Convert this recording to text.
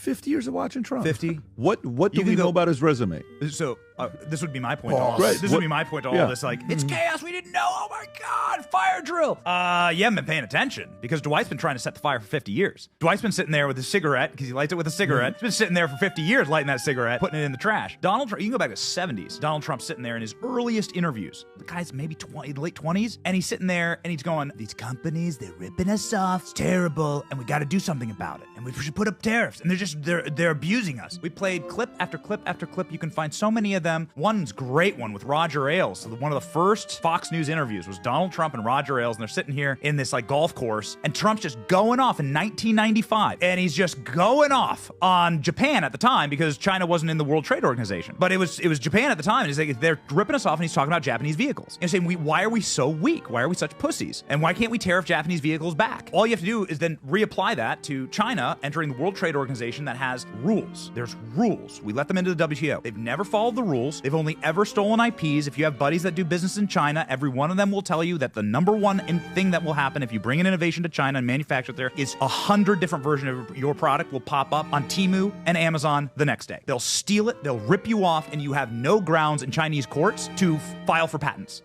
50 years of watching Trump. 50. What do we know about his resume? So this would be my point. To all Right. this would be my point to all this. Like, it's chaos. We didn't know. Oh my God, fire drill. You haven't been paying attention because Dwight's been trying to set the fire for 50 years. Dwight's been sitting there with his cigarette because he lights it with a cigarette. He's been sitting there for 50 years lighting that cigarette, putting it in the trash. Donald Trump, you can go back to the 70s. Donald Trump's sitting there in his earliest interviews. The guy's maybe late 20s, and he's sitting there and he's going, these companies, they're ripping us off. It's terrible, and we got to do something about it. And we should put up tariffs. And they're abusing us. We played clip after clip after clip. You can find so many of them. One's great one with Roger Ailes. So one of the first Fox News interviews was Donald Trump and Roger Ailes, and they're sitting here in this like golf course, and Trump's just going off in 1995, and he's just going off on Japan at the time because China wasn't in the World Trade Organization, but it was Japan at the time, and he's like, they're ripping us off, and he's talking about Japanese vehicles and saying, why are we so weak? Why are we such pussies? And why can't we tariff Japanese vehicles back? All you have to do is then reapply that to China entering the World Trade Organization that has rules. There's rules. We let them into the WTO. They've never followed the rules. They've only ever stolen IPs. If you have buddies that do business in China, every one of them will tell you that the number one thing that will happen if you bring an innovation to China and manufacture it there is 100 different versions of your product will pop up on Temu and Amazon the next day. They'll steal it, they'll rip you off, and you have no grounds in Chinese courts to file for patents.